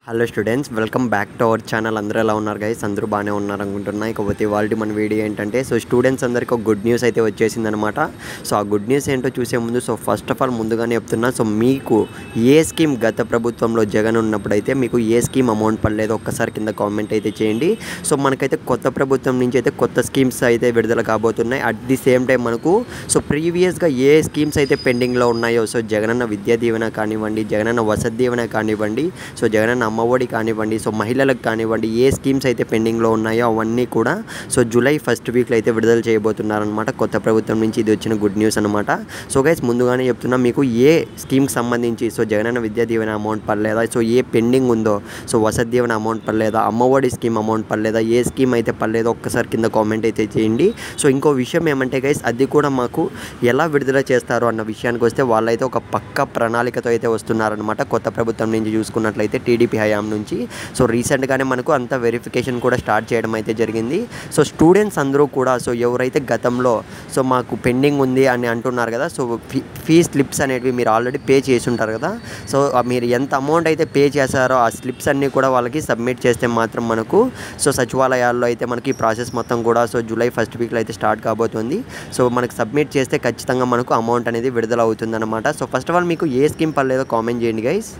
Hello students, welcome back to our channel. అందరూ ఎలా ఉన్నారు గైస్? అందరూ బాగానే ఉన్నారు అనుకుంటున్నా. ఇకపోతే ఇవాళ మన వీడియో ఏంటంటే స్టూడెంట్స్ అందరికీ ఒక గుడ్ న్యూస్ అయితే వచ్చేసిందనమాట. ఆ గుడ్ న్యూస్ ఏంటో చూసే ముందు ఫస్ట్ ఆఫ్ ఆల్ ముందుగానే చెప్తున్నా. మీకు ఏ స్కీమ్ గత ప్రభుత్వంలో జగన్ ఉన్నప్పుడైతే మీకు ఏ స్కీమ్ అమౌంట్ పడలేదో ఒక్కసారి కింద కామెంట్ అయితే చేయండి. మనకైతే కొత్త ప్రభుత్వం నుంచి అయితే కొత్త స్కీమ్స్ అయితే విడుదల కాబోతున్నాయి. అట్ ది సేమ్ టైం మనకు ప్రీవియస్గా ఏ స్కీమ్స్ అయితే పెండింగ్లో ఉన్నాయో జగనన్న విద్యా దీవెన కానివ్వండి, జగనన్న వసతి దీవెన కానివ్వండి, జగనన్న అమ్మఒడి కానివ్వండి, మహిళలకు కానివ్వండి, ఏ స్కీమ్స్ అయితే పెండింగ్లో ఉన్నాయో అవన్నీ కూడా జూలై ఫస్ట్ వీక్లో అయితే విడుదల చేయబోతున్నారనమాట. కొత్త ప్రభుత్వం నుంచి ఇది వచ్చిన గుడ్ న్యూస్ అనమాట. గైస్ ముందుగానే చెప్తున్నా, మీకు ఏ స్కీమ్కి సంబంధించి జగనన్న విద్యా దీవెన అమౌంట్ పడలేదా, ఏ పెండింగ్ ఉందో, Vasathi Deevena amount పడలేదా, Amma Vodi scheme amount పడలేదా, ఏ స్కీమ్ అయితే పడలేదో ఒక్కసారి కింద కామెంట్ అయితే చేయండి. ఇంకో విషయం ఏమంటే గైస్, అది కూడా మాకు ఎలా విడుదల చేస్తారు అన్న విషయానికి వస్తే వాళ్ళైతే ఒక పక్క ప్రణాళికతో అయితే వస్తున్నారనమాట. కొత్త ప్రభుత్వం నుంచి చూసుకున్నట్లయితే టీడీపీ హయాం నుంచి రీసెంట్గానే మనకు అంత వెరిఫికేషన్ కూడా స్టార్ట్ చేయడం అయితే జరిగింది. స్టూడెంట్స్ అందరూ కూడా ఎవరైతే గతంలో మాకు పెండింగ్ ఉంది అని అంటున్నారు కదా, ఫీ స్లిప్స్ అనేవి మీరు ఆల్రెడీ పే చేసి ఉంటారు కదా. మీరు ఎంత అమౌంట్ అయితే పే చేశారో ఆ స్లిప్స్ అన్నీ కూడా వాళ్ళకి సబ్మిట్ చేస్తే మాత్రం మనకు సచివాలయాల్లో అయితే మనకి ఈ ప్రాసెస్ మొత్తం కూడా జూలై ఫస్ట్ వీక్లో అయితే స్టార్ట్ కాబోతుంది. మనకు సబ్మిట్ చేస్తే ఖచ్చితంగా మనకు అమౌంట్ అనేది విడుదల అవుతుంది అనమాట. ఫస్ట్ ఆఫ్ ఆల్ మీకు ఏ స్కీమ్ పడలేదో కామెంట్ చేయండి గైస్.